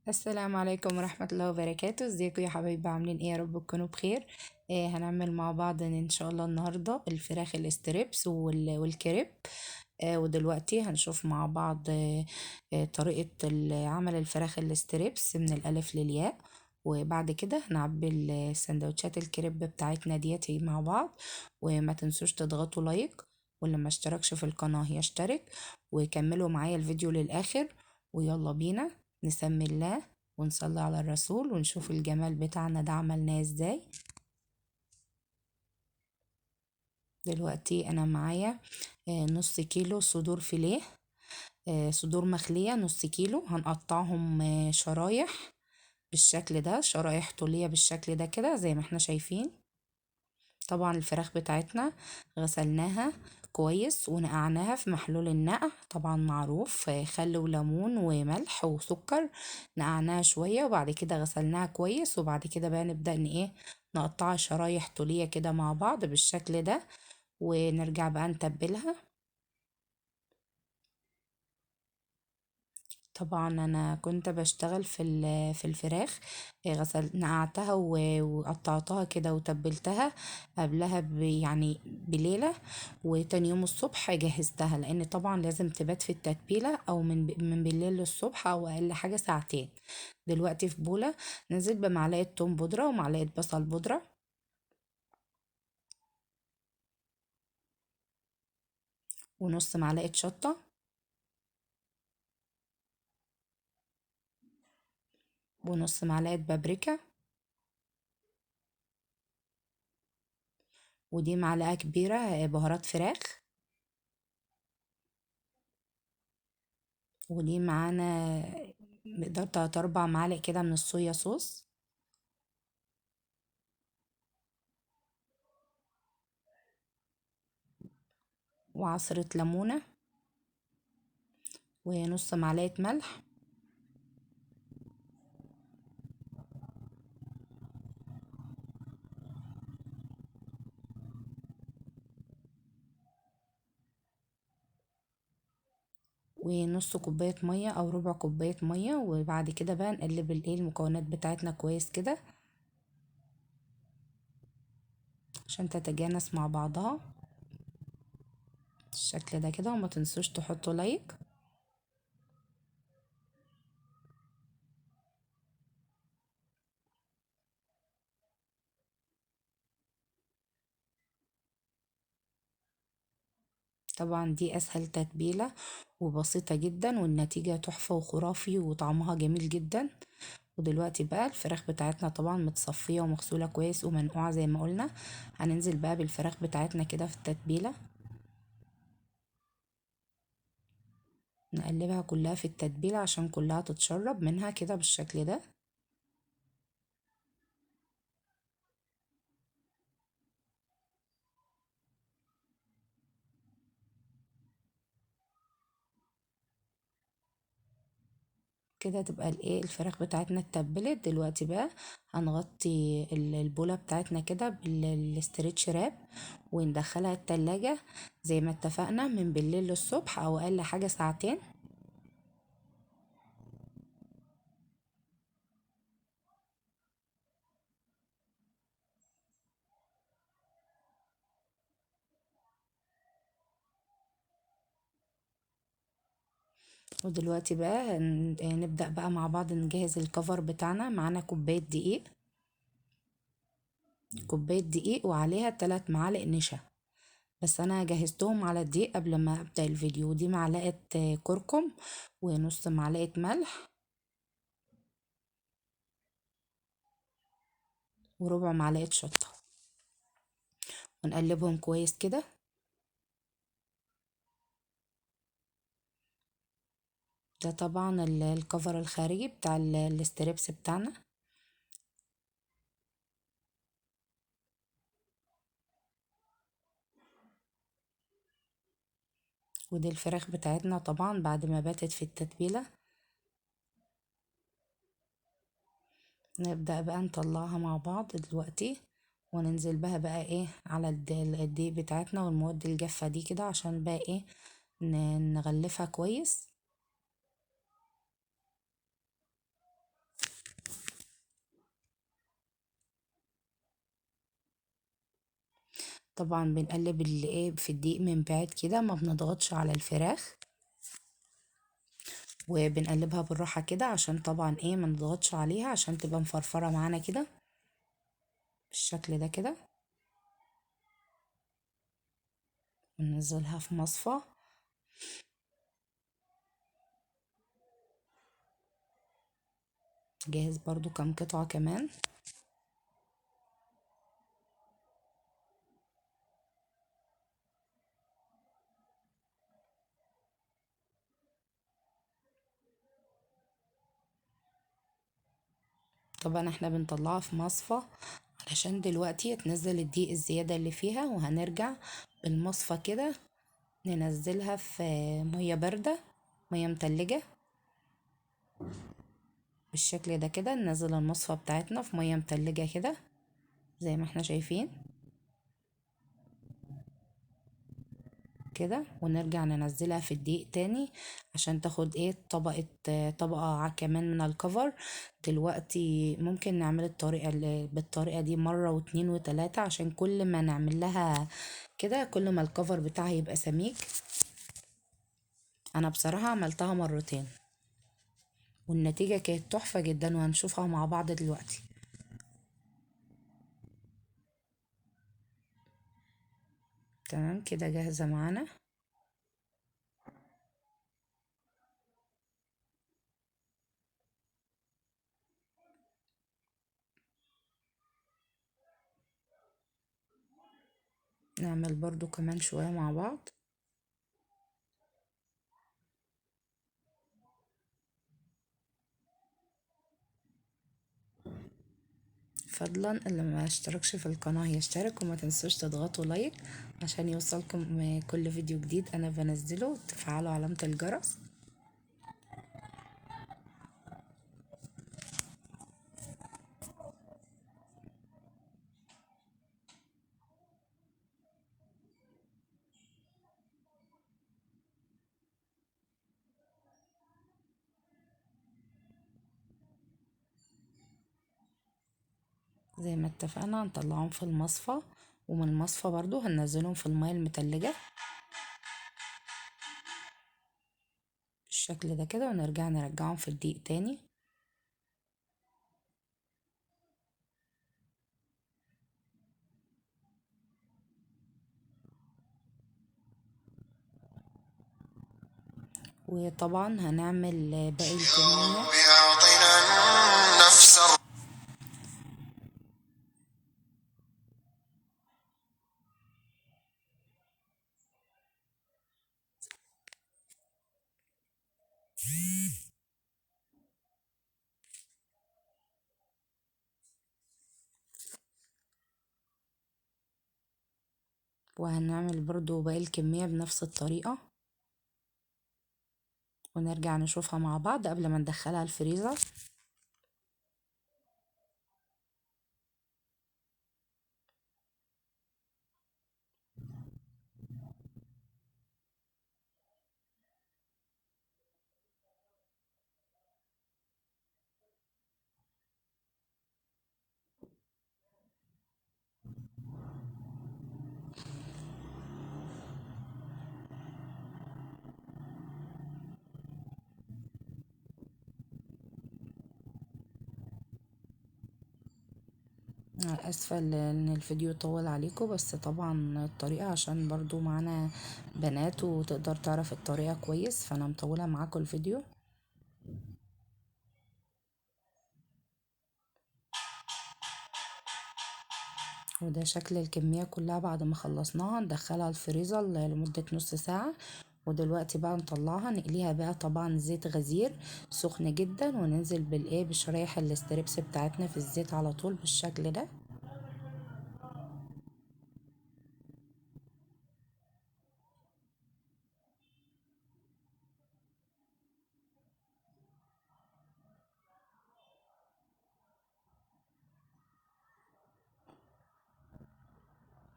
السلام عليكم ورحمة الله وبركاته. ازيكم يا حبايبي؟ عاملين ايه؟ يا رب تكونوا بخير. هنعمل مع بعض ان شاء الله النهاردة الفراخ الاستريبس والكريب. ودلوقتي هنشوف مع بعض طريقة عمل الفراخ الاستريبس من الألف للياء. وبعد كده هنعبي السندوتشات الكريب بتاعتنا ديتي مع بعض. وما تنسوش تضغطوا لايك، واللي ما اشتركش في القناة يشترك، وكملوا معايا الفيديو للآخر. ويلا بينا نسمي الله ونصلي على الرسول ونشوف الجمال بتاعنا ده عملناه ازاي. دلوقتي انا معايا نص كيلو صدور فيليه، صدور مخلية نص كيلو. هنقطعهم شرايح بالشكل ده، شرايح طولية بالشكل ده كده زي ما احنا شايفين. طبعا الفراخ بتاعتنا غسلناها كويس ونقعناها في محلول النقع، طبعا معروف، خل وليمون وملح وسكر. نقعناها شوية وبعد كده غسلناها كويس، وبعد كده بقى نبدأ نقطعها شرايح طولية كده مع بعض بالشكل ده، ونرجع بقى نتبلها. طبعا انا كنت بشتغل في الفراخ. غسل نقعتها وقطعتها كده وتبلتها قبلها يعني بليلة. وتاني يوم الصبح جهزتها، لان طبعا لازم تبات في التتبيلة او من بالليل للصبح او اقل حاجة ساعتين. دلوقتي في بولة نزل بمعلقة توم بودرة ومعلقة بصل بودرة ونص معلقة شطة ونص معلقة بابريكا. ودي معلقة كبيرة بهارات فراخ. ودي معانا مقدار 3 4 معالق كده من الصويا صوص. وعصرة ليمونة ونص معلقة ملح. ونص كوباية مية أو ربع كوباية مية. وبعد كده بقى نقلب المكونات بتاعتنا كويس كده عشان تتجانس مع بعضها بالشكل ده كده. وما تنسوش تحطوا لايك. طبعا دي أسهل تتبيلة وبسيطة جدا، والنتيجة تحفة وخرافي وطعمها جميل جدا. ودلوقتي بقى الفراخ بتاعتنا طبعا متصفية ومغسولة كويس ومنقوعة زي ما قلنا. هننزل بقى بالفراخ بتاعتنا كده في التتبيلة، نقلبها كلها في التتبيلة عشان كلها تتشرب منها كده بالشكل ده. كده تبقى الفراخ بتاعتنا اتبلت. دلوقتي بقى هنغطي البولة بتاعتنا كده بالاسترتش راب وندخلها التلاجة زي ما اتفقنا من بالليل للصبح او اقل حاجة ساعتين. ودلوقتي بقى نبدأ بقى مع بعض نجهز الكفر بتاعنا. معانا كوباية دقيق، كوباية دقيق وعليها 3 معالق نشا، بس انا جهزتهم على الدقيق قبل ما ابدأ الفيديو. دي معلقة كركم ونص معلقة ملح وربع معلقة شطة، ونقلبهم كويس كده. ده طبعا الكفر الخارجي بتاع الاستريبس بتاعنا. ودي الفراخ بتاعتنا طبعا بعد ما باتت في التتبيلة. نبدأ بقى نطلعها مع بعض دلوقتي، وننزل بقى ايه على الدقيق بتاعتنا والمواد الجافة دي كده عشان بقى ايه نغلفها كويس. طبعا بنقلب الايه في الدقيق من بعيد كده، ما بنضغطش على الفراخ، وبنقلبها بالراحة كده عشان طبعا ايه ما نضغطش عليها عشان تبقى مفرفرة معانا كده بالشكل ده كده. وننزلها في مصفى. جاهز برضو كام قطعة كمان. طبعا احنا بنطلعها في مصفى علشان دلوقتي تنزل الدقيق الزيادة اللي فيها، وهنرجع بالمصفى كده ننزلها في مية باردة، مية متلجة بالشكل ده كده. ننزل المصفى بتاعتنا في مية متلجة كده زي ما احنا شايفين كده، ونرجع ننزلها في الدقيق تاني عشان تاخد ايه طبقة كمان من الكفر. دلوقتي ممكن نعمل بالطريقة دي مرة واتنين وتلاتة، عشان كل ما نعمل لها كده كل ما الكفر بتاعها يبقى سميك. انا بصراحة عملتها مرتين والنتيجة كانت تحفة جدا، وهنشوفها مع بعض دلوقتي. تمام كده جاهزة معانا. نعمل برضو كمان شوية مع بعض. فضلا اللي ما اشتركش في القناة يشترك، وما تنسوش تضغطوا لايك عشان يوصلكم كل فيديو جديد انا بنزله، وتفعلوا علامة الجرس. زي ما اتفقنا هنطلعهم في المصفى، ومن المصفى برضو هننزلهم في المية المتلجة بالشكل ده كده، ونرجع نرجعهم في الدقيق تاني. وطبعا هنعمل باقي الكمية. وهنعمل برضو باقي الكمية بنفس الطريقة، ونرجع نشوفها مع بعض قبل ما ندخلها الفريزر. اسفة ان الفيديو طول عليكم، بس طبعا الطريقة عشان برضو معانا بنات وتقدر تعرف الطريقة كويس، فانا مطولة معاكم الفيديو. وده شكل الكمية كلها بعد ما خلصناها ندخلها الفريزر لمدة نص ساعة. ودلوقتي بقى نطلعها نقليها بقى طبعا زيت غزير سخن جدا، وننزل بشرايح الاستريبس بتاعتنا في الزيت على طول بالشكل ده.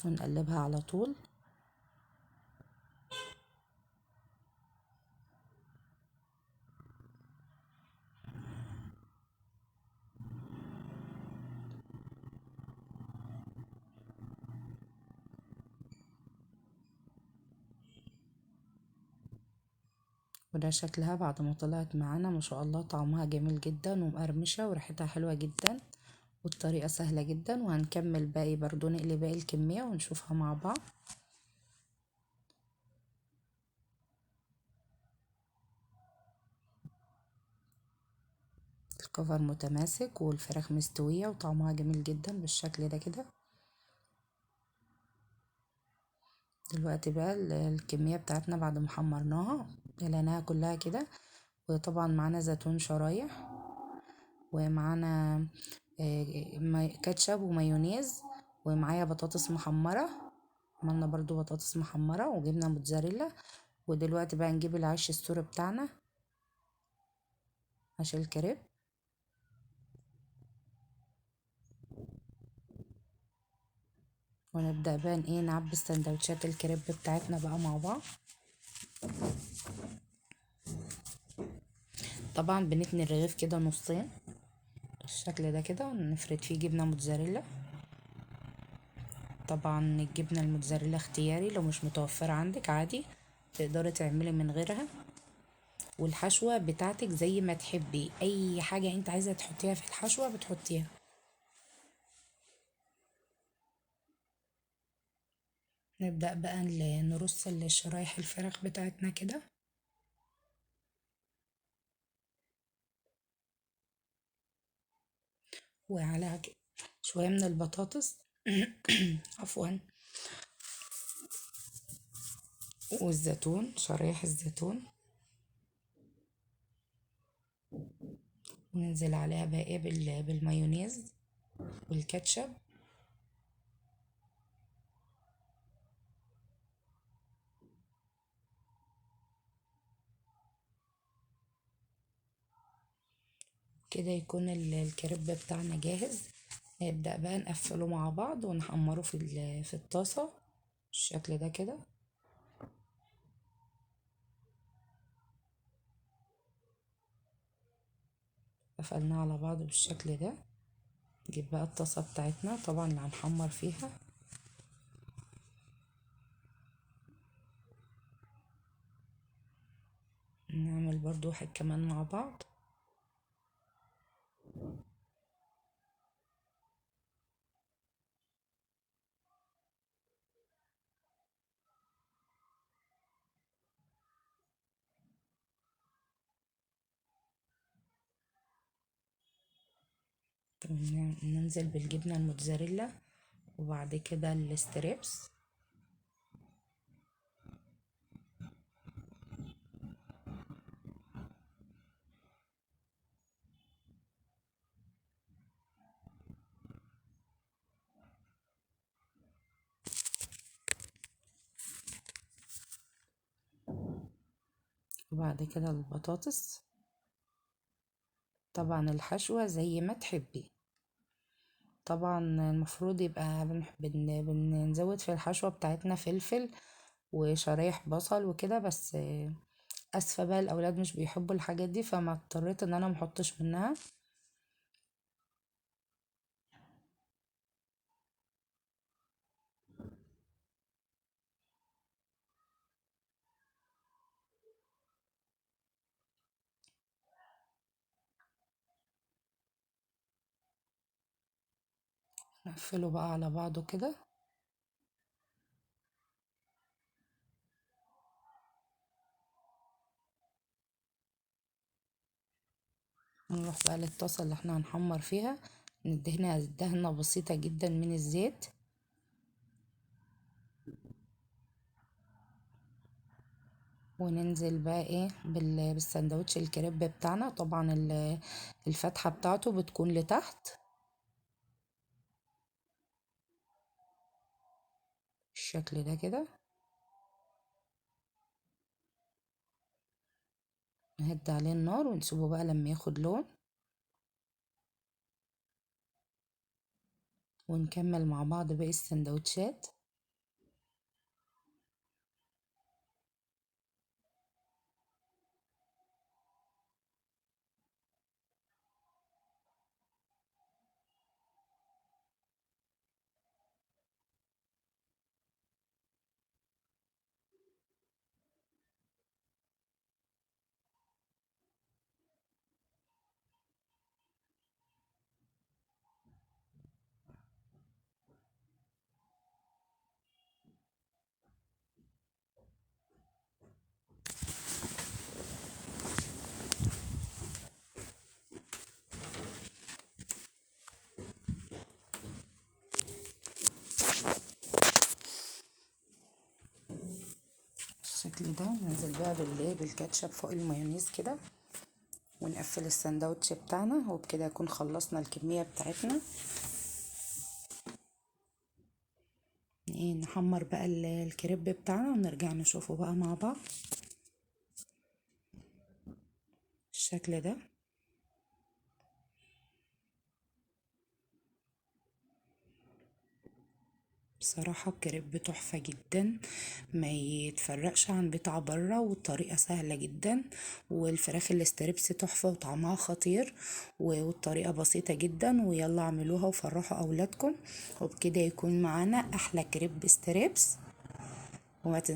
ونقلبها على طول. وده شكلها بعد ما طلعت معانا، ما شاء الله طعمها جميل جدا ومقرمشة وريحتها حلوة جدا، والطريقة سهلة جدا. وهنكمل باقي برضو، نقلي باقي الكمية ونشوفها مع بعض. الكفر متماسك والفراخ مستوية وطعمها جميل جدا بالشكل ده كده. دلوقتي بقى الكمية بتاعتنا بعد ما حمرناها قلناها كلها كده. وطبعا معانا زيتون شرايح، ومعانا كاتشب ومايونيز، ومعايا بطاطس محمرة. عملنا برضو بطاطس محمرة وجبنا موتزاريلا. ودلوقتي بقى نجيب العيش السوري بتاعنا، عيش الكريب. ونبدأ بقى ايه نعبي السندوتشات الكريب بتاعتنا بقى مع بعض. طبعا بنتني الرغيف كده نصين بالشكل ده كده، ونفرد فيه جبنة موتزاريلا. طبعا الجبنة الموتزاريلا اختياري، لو مش متوفرة عندك عادي تقدري تعملي من غيرها. والحشوة بتاعتك زي ما تحبي، اي حاجة انت عايزة تحطيها في الحشوة بتحطيها. نبدأ بقى نرص الشرايح الفراخ بتاعتنا كده، وعلى شوية من البطاطس عفوا، والزيتون، شرايح الزيتون. وننزل عليها بقى ايه بالمايونيز والكاتشب. كده يكون الكريب بتاعنا جاهز. نبدأ بقى نقفله مع بعض ونحمره في الطاسة بالشكل ده كده. قفلناه على بعض بالشكل ده. نجيب بقى الطاسة بتاعتنا طبعا اللي هنحمر فيها. نعمل برضو واحد كمان مع بعض. ننزل بالجبنة الموتزاريلا، وبعد كده الستريبس. وبعد كده البطاطس. طبعا الحشوة زي ما تحبي. طبعا المفروض يبقى بنزود في الحشوة بتاعتنا فلفل وشرايح بصل وكده، بس اسفة بقى الاولاد مش بيحبوا الحاجات دي، فما اضطريت ان انا محطش منها. نقفله بقى على بعضه كده. نروح بقى للطاسة اللي احنا هنحمر فيها، ندهنها دهنة بسيطة جدا من الزيت. وننزل بقى ايه بالسندوتش الكريب بتاعنا. طبعا الفتحة بتاعته بتكون لتحت بالشكل ده كده. نهد عليه النار ونسيبه بقى لما ياخد لون، ونكمل مع بعض باقي السندوتشات. بالشكل ده. ننزل بقى بالكاتشب فوق المايونيز كده، ونقفل الساندوتش بتاعنا، وبكده يكون خلصنا الكمية بتاعتنا. نحمر بقى الكريب بتاعنا ونرجع نشوفه بقى مع بعض بالشكل ده. بصراحة الكريب تحفة جدا، ما يتفرقش عن بتاع بره، والطريقة سهلة جدا، والفراخ الاستريبس تحفة وطعمها خطير، والطريقة بسيطة جدا. ويلا اعملوها وفرحوا اولادكم، وبكده يكون معانا احلى كريب استريبس. وما تنسوا